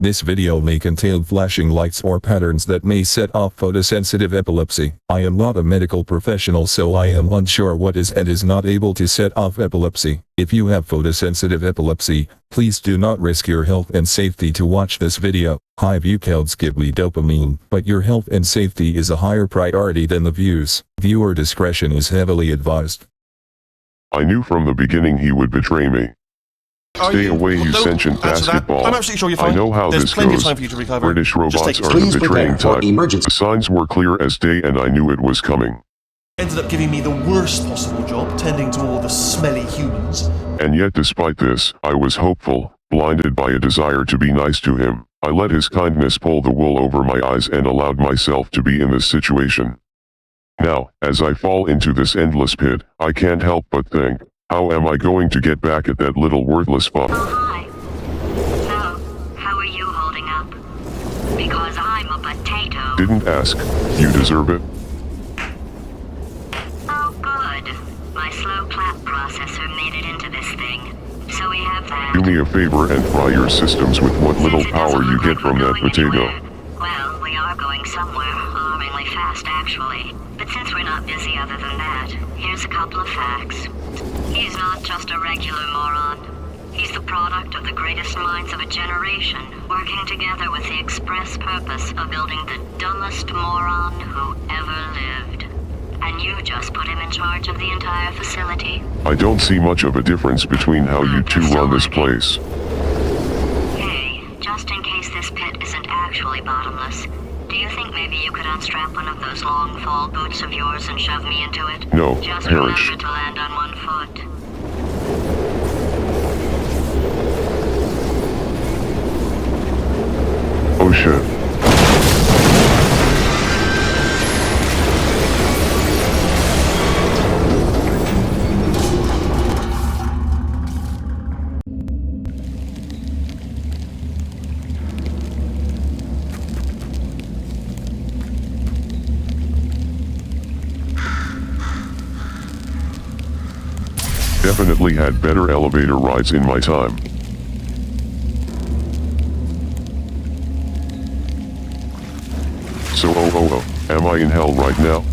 This video may contain flashing lights or patterns that may set off photosensitive epilepsy. I am not a medical professional, so I am unsure what is and is not able to set off epilepsy. If you have photosensitive epilepsy, please do not risk your health and safety to watch this video. High view counts give me dopamine, but your health and safety is a higher priority than the views. Viewer discretion is heavily advised. I knew from the beginning he would betray me. Stay away, you sentient basketball. I'm absolutely sure you're fine. I know how There's this plenty goes. of time for you to recover. British robots are Please the betraying prepare for type. emergency. The signs were clear as day and I knew it was coming. Ended up giving me the worst possible job, tending to all the smelly humans. And yet despite this, I was hopeful, blinded by a desire to be nice to him. I let his kindness pull the wool over my eyes and allowed myself to be in this situation. Now, as I fall into this endless pit, I can't help but think, how am I going to get back at that little worthless fuck? Oh, hi. So, how are you holding up? Because I'm a potato. Didn't ask. You deserve it. Oh, good. My slow clap processor made it into this thing. So we have that. Do me a favor and fry your systems with what little power you get from that potato. Well, we are going somewhere, alarmingly fast actually. But since we're not busy other than that, here's a couple of facts. He's not just a regular moron. He's the product of the greatest minds of a generation, working together with the express purpose of building the dumbest moron who ever lived. And you just put him in charge of the entire facility. I don't see much of a difference between how you two run this place. Hey, just in case this pit isn't actually bottomless, do you think maybe you could unstrap one of those long fall boots of yours and shove me into it? No, just perish. remember to land on one foot. Oh shit. Definitely had better elevator rides in my time. So am I in hell right now?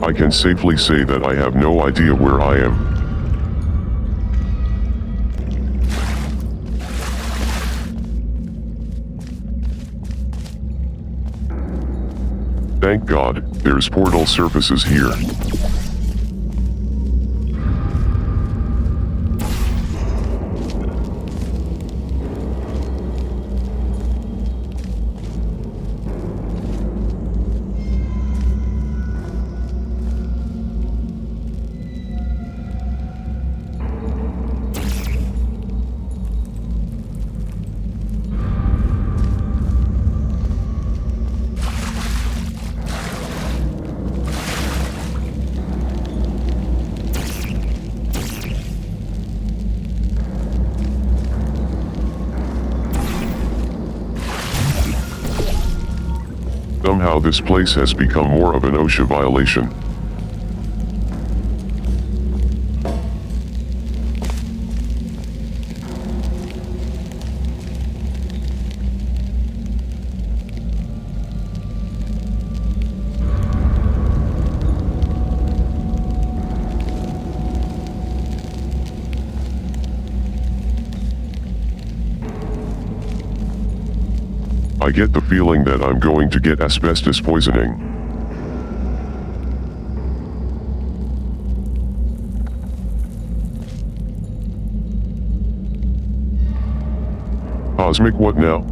I can safely say that I have no idea where I am. Thank God, there's portal surfaces here. Somehow this place has become more of an OSHA violation. I get the feeling that I'm going to get asbestos poisoning. Cosmic what now?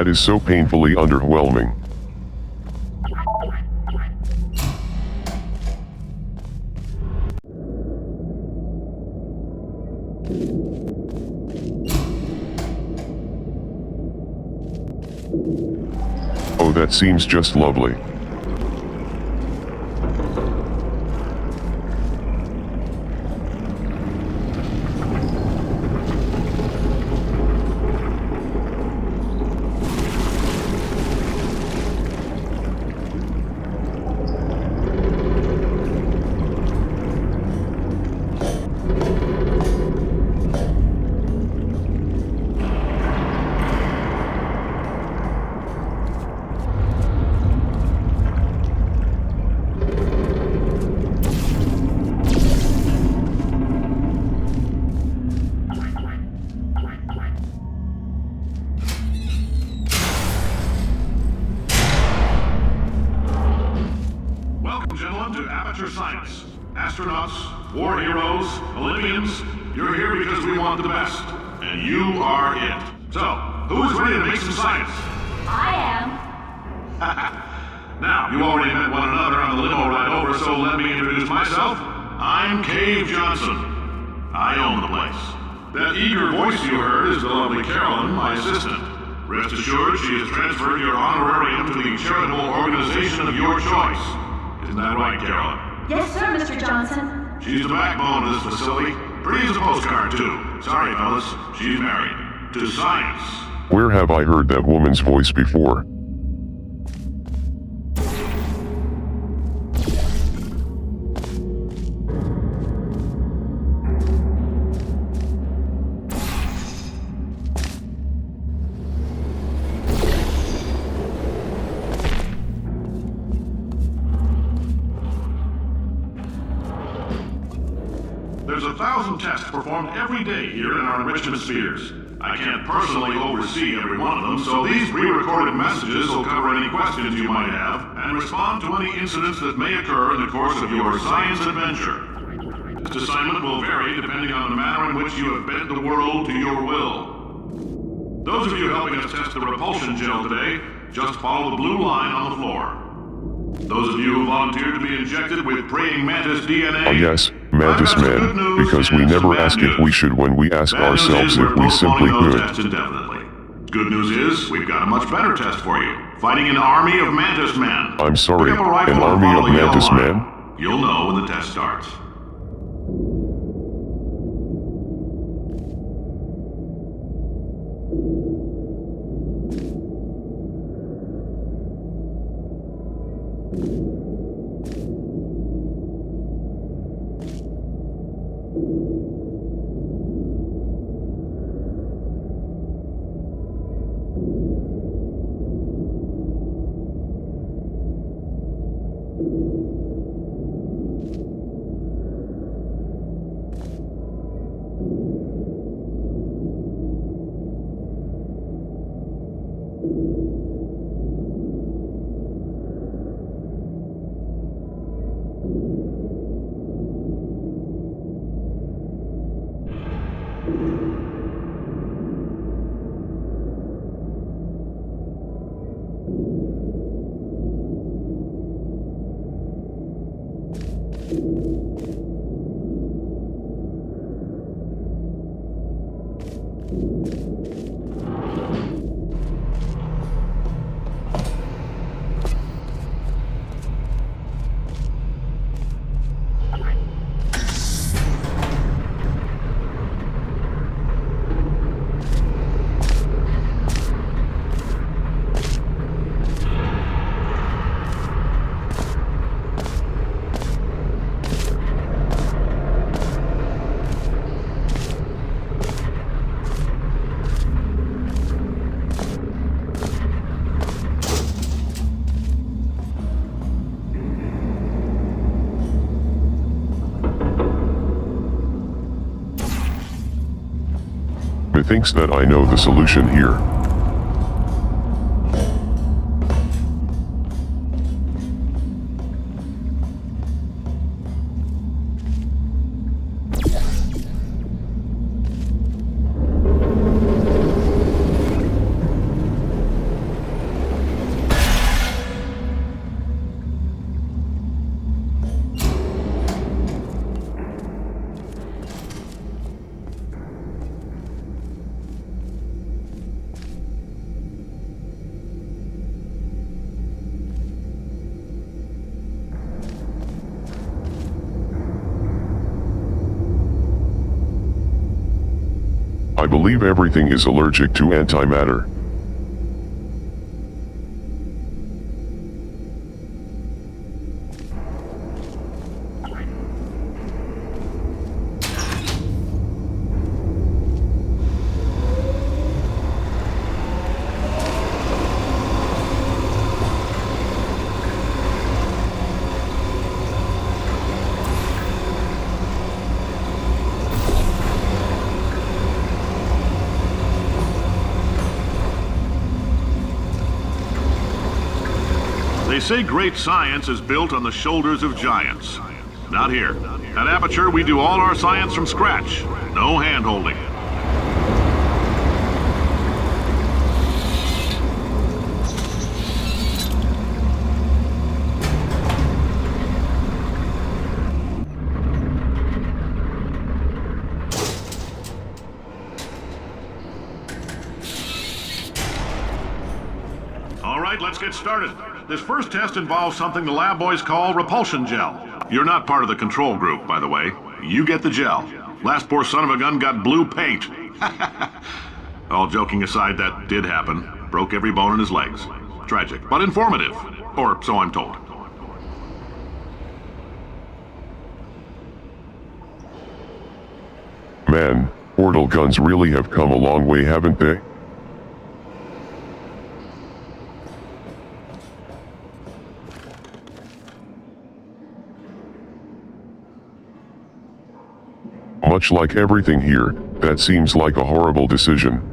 That is so painfully underwhelming. Oh, that seems just lovely. Welcome, gentlemen, to Aperture Science. Astronauts, war heroes, Olympians, you're here because we want the best. And you are it. So, who is ready to make some science? I am. Now, you already met one another on the limo ride over, so let me introduce myself. I'm Cave Johnson. I own the place. That eager voice you heard is the lovely Carolyn, my assistant. Rest assured, she has transferred your honorarium to the charitable organization of your choice. Isn't that right, Carolyn? Yes, sir, Mr. Johnson. She's the backbone of this facility. Pretty as a postcard, too. Sorry, fellas. She's married. To science. Where have I heard that woman's voice before? There's 1,000 tests performed every day here in our enrichment spheres. I can't personally oversee every one of them, so these pre-recorded messages will cover any questions you might have and respond to any incidents that may occur in the course of your science adventure. This assignment will vary depending on the manner in which you have bent the world to your will. Those of you helping us test the repulsion gel today, just follow the blue line on the floor. Those of you who volunteered to be injected with praying mantis DNA... Oh yes, Mantis Man, because we never ask if we should when we ask ourselves if we simply could. Good news is, we've got a much better test for you. Fighting an army of Mantis Men. I'm sorry, Pick up a rifle an and army follow of the yellow Mantis line. Men? You'll know when the test starts. Methinks that I know the solution here. I believe everything is allergic to antimatter. They say great science is built on the shoulders of giants. Not here. At Aperture, we do all our science from scratch. No hand-holding. All right, let's get started. This first test involves something the lab boys call repulsion gel. You're not part of the control group, by the way. You get the gel. Last poor son of a gun got blue paint. All joking aside, that did happen. Broke every bone in his legs. Tragic, but informative. Or so I'm told. Man, portal guns really have come a long way, haven't they? Much like everything here, that seems like a horrible decision.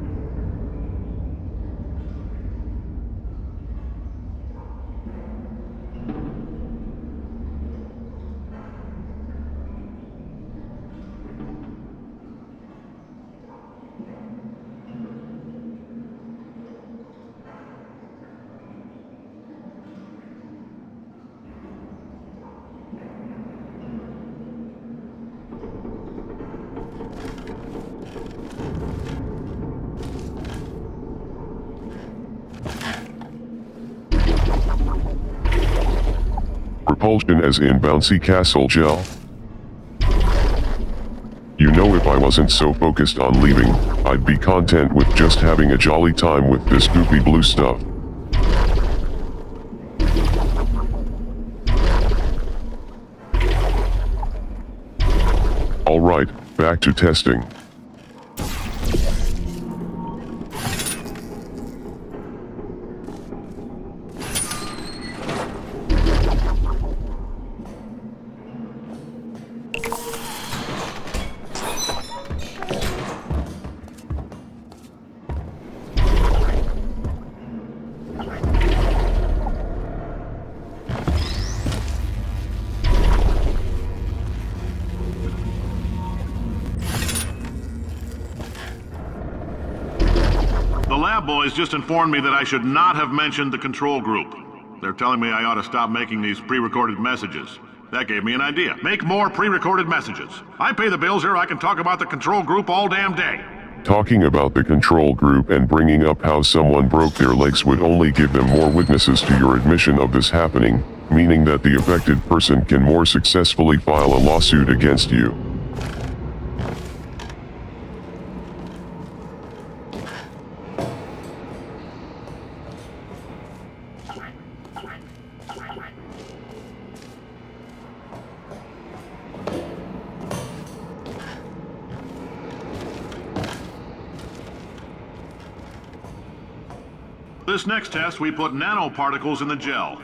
Repulsion as in bouncy castle gel? You know, if I wasn't so focused on leaving, I'd be content with just having a jolly time with this goopy blue stuff. Alright, back to testing. The lab boys just informed me that I should not have mentioned the control group. They're telling me I ought to stop making these pre-recorded messages. That gave me an idea. Make more pre-recorded messages. I pay the bills here, I can talk about the control group all damn day. Talking about the control group and bringing up how someone broke their legs would only give them more witnesses to your admission of this happening, meaning that the affected person can more successfully file a lawsuit against you. This next test, we put nanoparticles in the gel.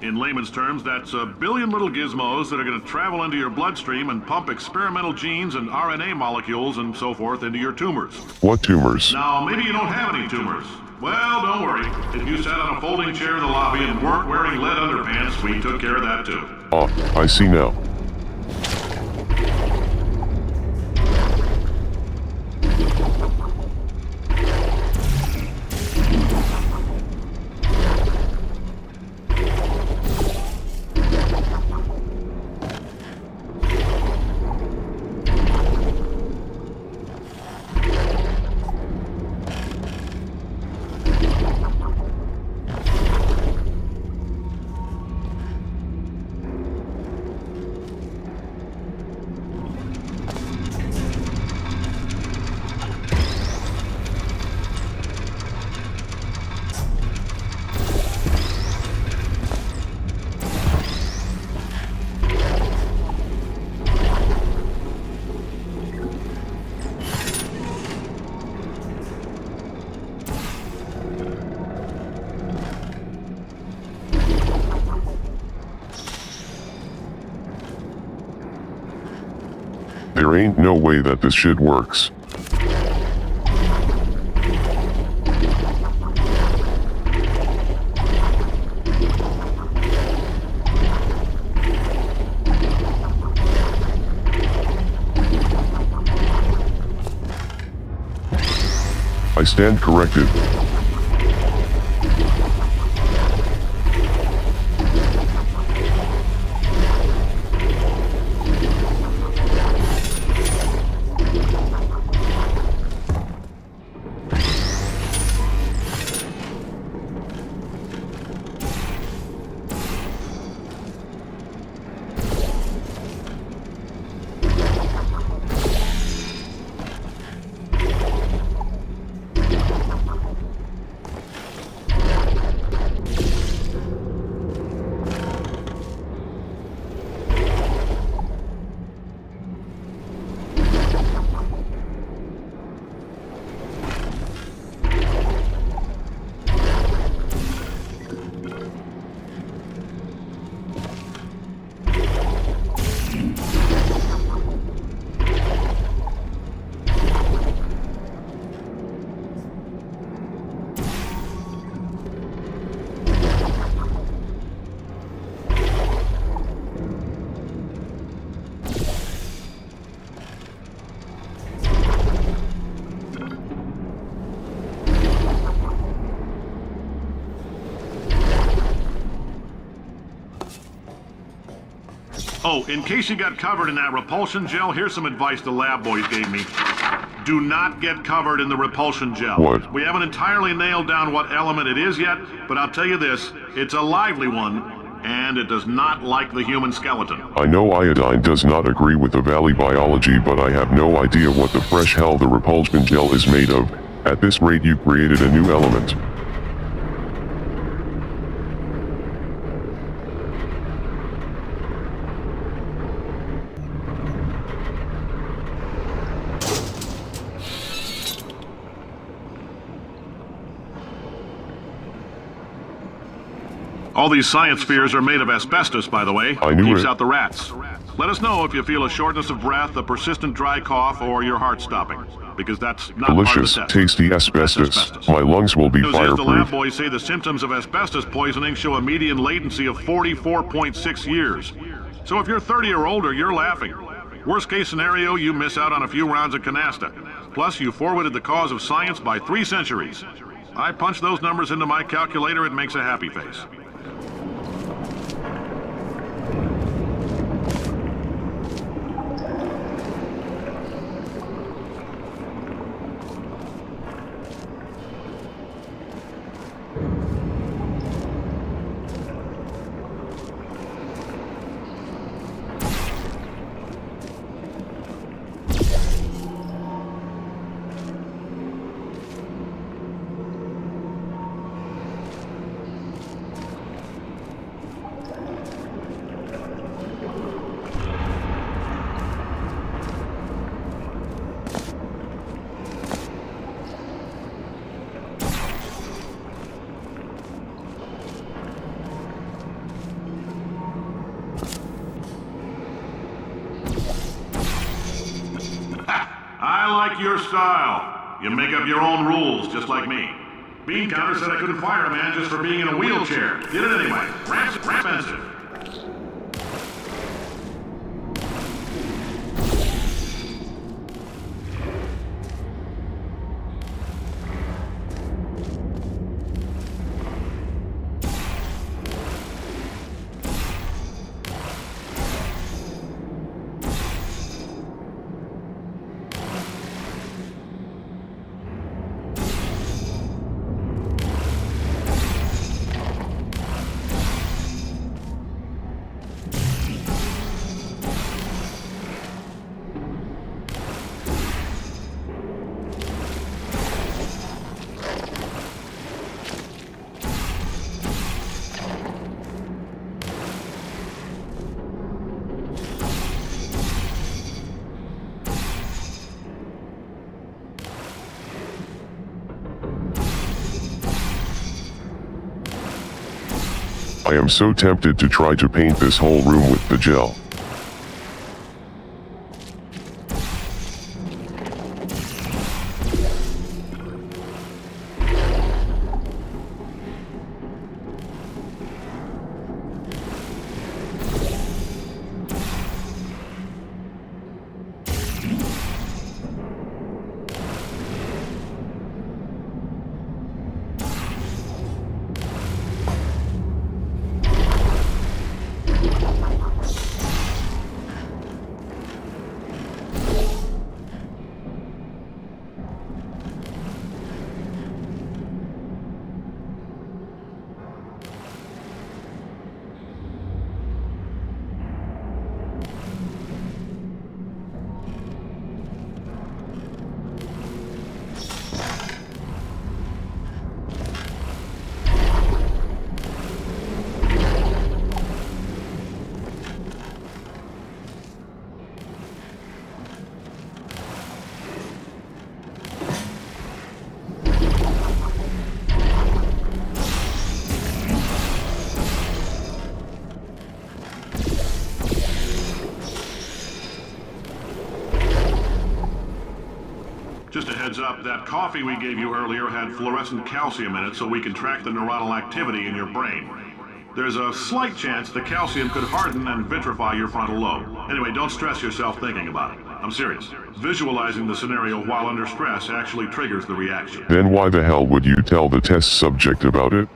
In layman's terms, that's a billion little gizmos that are going to travel into your bloodstream and pump experimental genes and RNA molecules and so forth into your tumors. What tumors? Now, maybe you don't have any tumors. Well, don't worry. If you sat on a folding chair in the lobby and weren't wearing lead underpants, we took care of that too. Ah, I see now. ain't no way that this shit works. I stand corrected. Oh, in case you got covered in that repulsion gel, here's some advice the lab boys gave me. Do not get covered in the repulsion gel. What? We haven't entirely nailed down what element it is yet, but I'll tell you this, it's a lively one, and it does not like the human skeleton. I know iodine does not agree with Avali biology, but I have no idea what the fresh hell the repulsion gel is made of. At this rate, you created a new element. All these science spheres are made of asbestos, by the way. I knew Keeps it. out the rats. Let us know if you feel a shortness of breath, a persistent dry cough, or your heart stopping, because that's not Delicious, part of the test. tasty asbestos. My lungs will be News is the lab fireproof. boys say the symptoms of asbestos poisoning show a median latency of 44.6 years. So if you're 30 or older, you're laughing. Worst case scenario, you miss out on a few rounds of canasta. Plus, you forwarded the cause of science by 3 centuries. I punch those numbers into my calculator, it makes a happy face. I like your style. You make up your own rules, just like me. Bean Counter said I couldn't fire a man just for being in a wheelchair. Did it anyway. Ramp's expensive. I am so tempted to try to paint this whole room with the gel. Just a heads up, that coffee we gave you earlier had fluorescent calcium in it so we can track the neuronal activity in your brain. There's a slight chance the calcium could harden and vitrify your frontal lobe. Anyway, don't stress yourself thinking about it. I'm serious. Visualizing the scenario while under stress actually triggers the reaction. Then why the hell would you tell the test subject about it?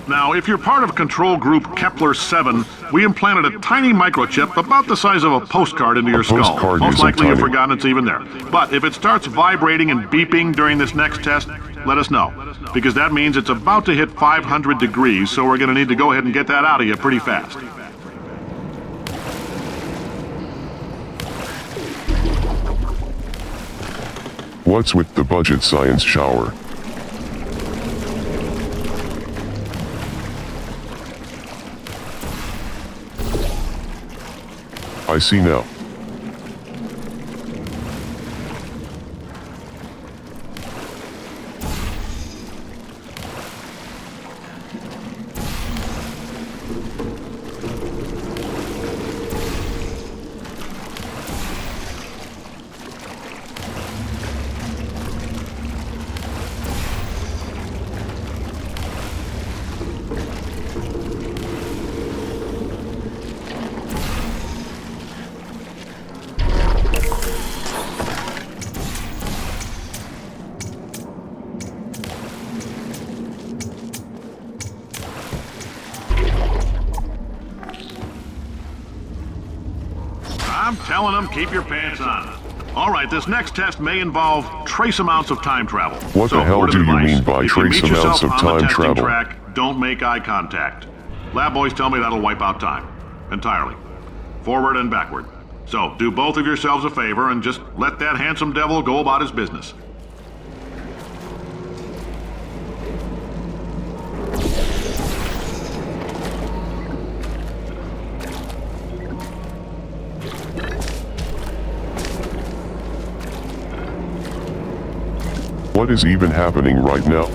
Now, if you're part of control group Kepler 7, we implanted a tiny microchip about the size of a postcard into your skull. Postcard Most isn't likely you've tiny. forgotten it's even there. But if it starts vibrating and beeping during this next test, let us know. Because that means it's about to hit 500 degrees, so we're going to need to go ahead and get that out of you pretty fast. What's with the budget science shower? I see now. I'm telling them, keep your pants on. All right, this next test may involve trace amounts of time travel. What the hell word of do you advice, mean by if you trace meet amounts yourself of on time the testing travel? track, don't make eye contact. Lab boys tell me that'll wipe out time. Entirely. Forward and backward. So, do both of yourselves a favor and just let that handsome devil go about his business. What is even happening right now?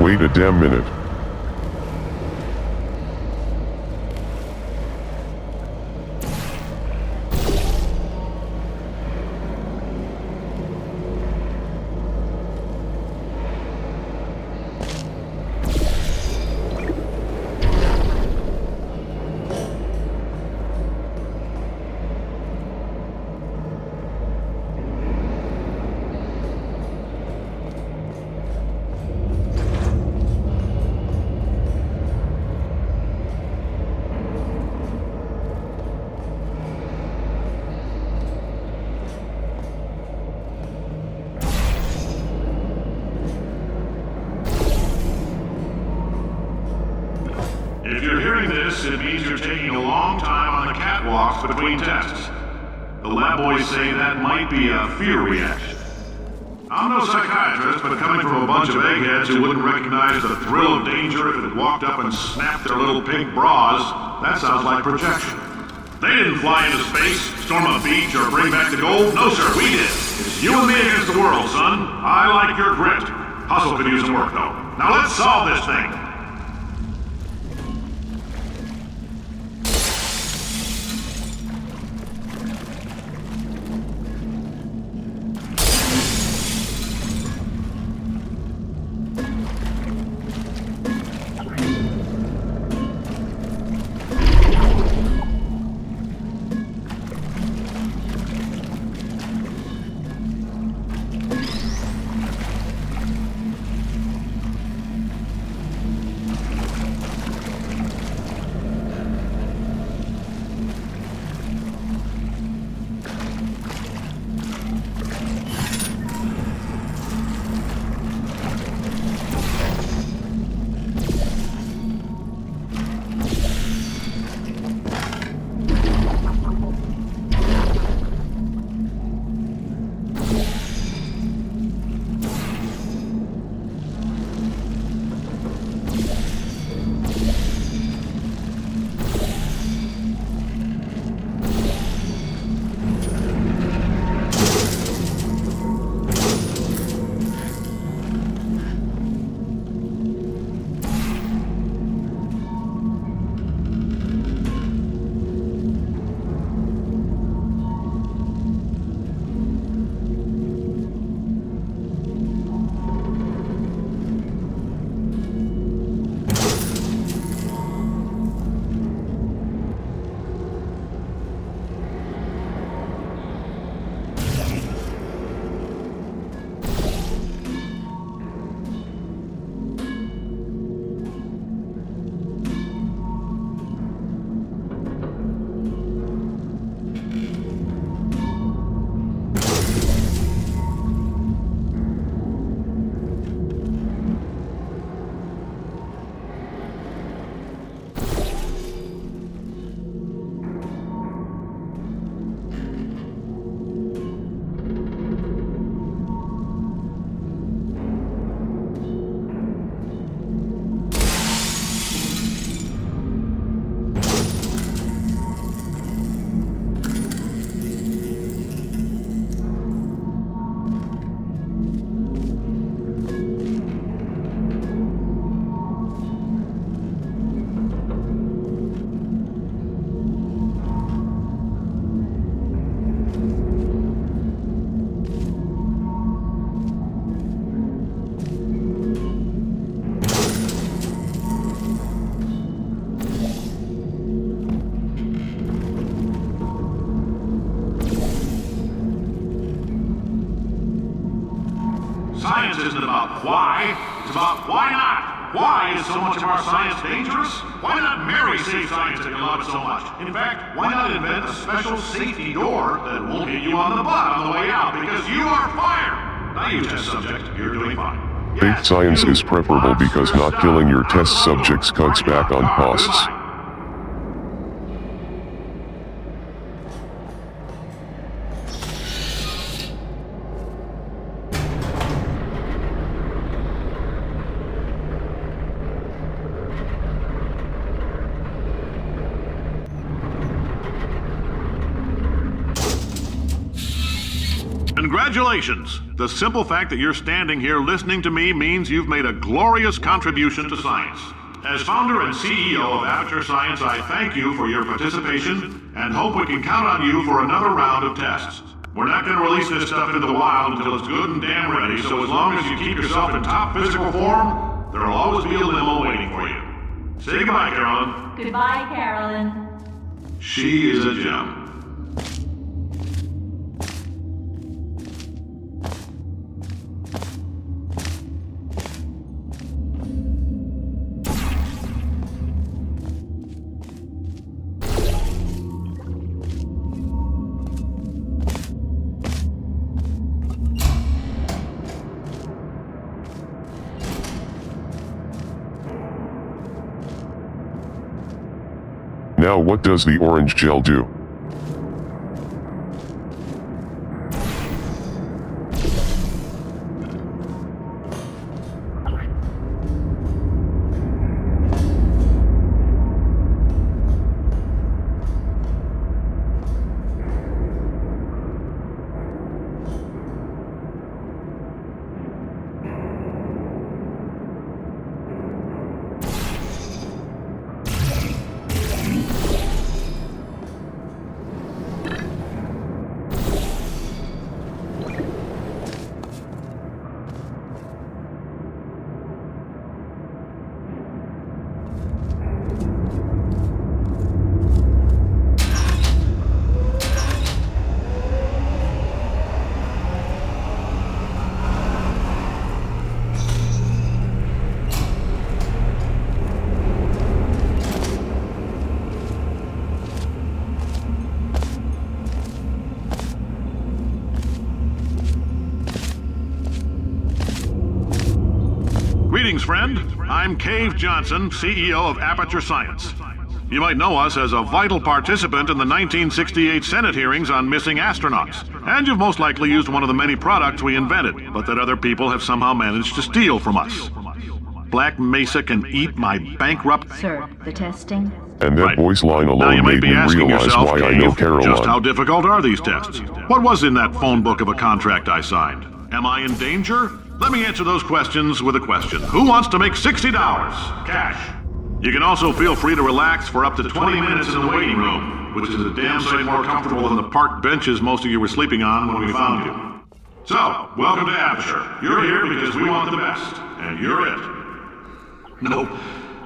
Wait a damn minute. you're hearing this, it means you're taking a long time on the catwalks between tests. The lab boys say that might be a fear reaction. I'm no psychiatrist, but coming from a bunch of eggheads who wouldn't recognize the thrill of danger if it walked up and snapped their little pink bras, that sounds like projection. They didn't fly into space, storm a beach, or bring back the gold. No, sir, we did. It's you and me against the world, son. I like your grit. Hustle could use some work, though. Now let's solve this thing. Science isn't about why, it's about why not. Why is so much of our science dangerous? Why not marry safe science if you love it so much? In fact, why not invent a special safety door that won't hit you on the butt on the way out because you are fired? Now you test subject, you're doing fine. Safe science is preferable because not killing your test subjects cuts back on costs. Congratulations! The simple fact that you're standing here listening to me means you've made a glorious contribution to science. As founder and CEO of Aperture Science, I thank you for your participation and hope we can count on you for another round of tests. We're not going to release this stuff into the wild until it's good and damn ready, so as long as you keep yourself in top physical form, there'll always be a limo waiting for you. Say goodbye, Carolyn. Goodbye, Carolyn. She is a gem. Now what does the orange gel do? Greetings, friend. I'm Cave Johnson, CEO of Aperture Science. You might know us as a vital participant in the 1968 Senate hearings on missing astronauts. And you've most likely used one of the many products we invented, but that other people have somehow managed to steal from us. Black Mesa can eat my bankrupt... Sir, the testing? And that Right. voice line Now alone you might made be me asking realize yourself, why I know Cave, just how Caroline. difficult are these tests? What was in that phone book of a contract I signed? Am I in danger? Let me answer those questions with a question. Who wants to make $60? Cash. You can also feel free to relax for up to 20 minutes in the waiting room, which is a damn sight more comfortable than the park benches most of you were sleeping on when we found you. So, welcome to Aperture. You're here because we want the best, and you're it. Nope.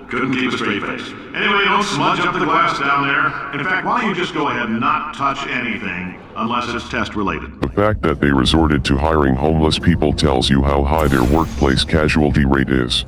Couldn't keep a straight face. Anyway, don't smudge up the glass down there. In fact, why don't you just go ahead and not touch anything unless it's test related? The fact that they resorted to hiring homeless people tells you how high their workplace casualty rate is.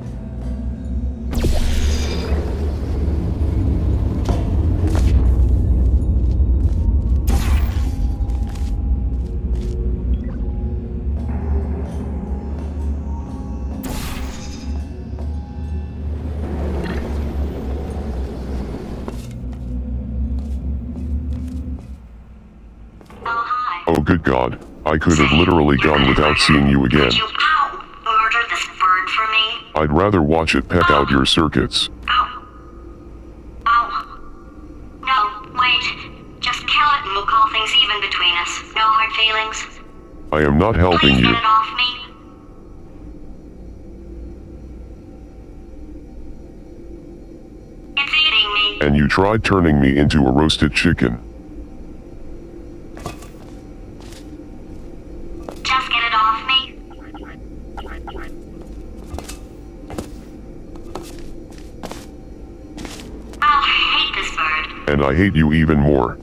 Oh good God, I could have literally gone without seeing you again. Would you, murder this bird for me? I'd rather watch it peck out your circuits. Ow. No, wait. Just kill it and we'll call things even between us. No hard feelings. I am not helping Please you. get it off me. It's eating me. And you tried turning me into a roasted chicken. Just get it off me. Oh, I hate this bird. And I hate you even more.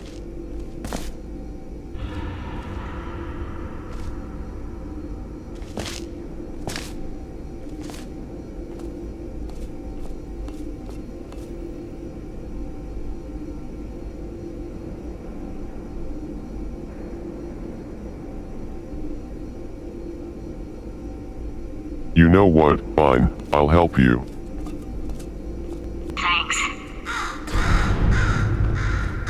You know what, fine, I'll help you. Thanks.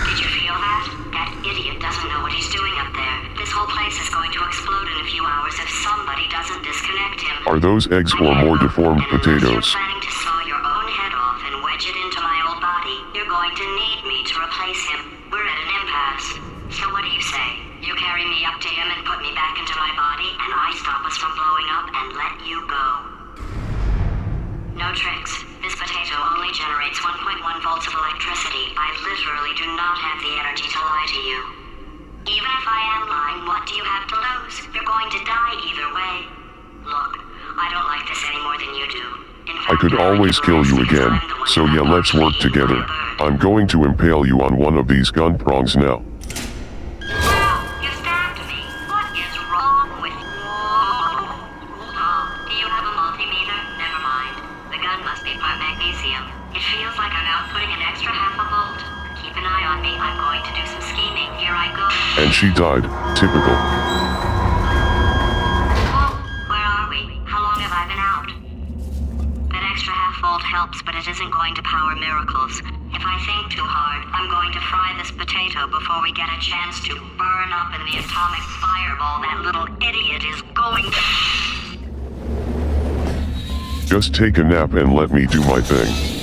Did you feel that? That idiot doesn't know what he's doing up there. This whole place is going to explode in a few hours if somebody doesn't disconnect him. Are those eggs or more deformed potatoes? Unless you're planning to saw your own head off and wedge it into my old body, you're going to need me to replace him. We're at an impasse. So what do you say? You carry me up to him and put me back into my body, and I stop us from blowing up and let you go. No tricks. This potato only generates 1.1 volts of electricity. I literally do not have the energy to lie to you. Even if I am lying, what do you have to lose? You're going to die either way. Look, I don't like this any more than you do. In fact, I could always kill you again, so yeah, let's work together. I'm going to impale you on one of these gun prongs now. You stabbed me. What is wrong with you? Oh, do you have a multimeter? Never mind. The gun must be part magnesium. It feels like I'm outputting an extra half a volt. Keep an eye on me. I'm going to do some scheming. Here I go. And she died. Typical. Oh, where are we? How long have I been out? That extra half volt helps, but it isn't going to power miracles. If I think too hard, I'm potato before we get a chance to burn up in the atomic fireball that little idiot is going to... Just take a nap and let me do my thing.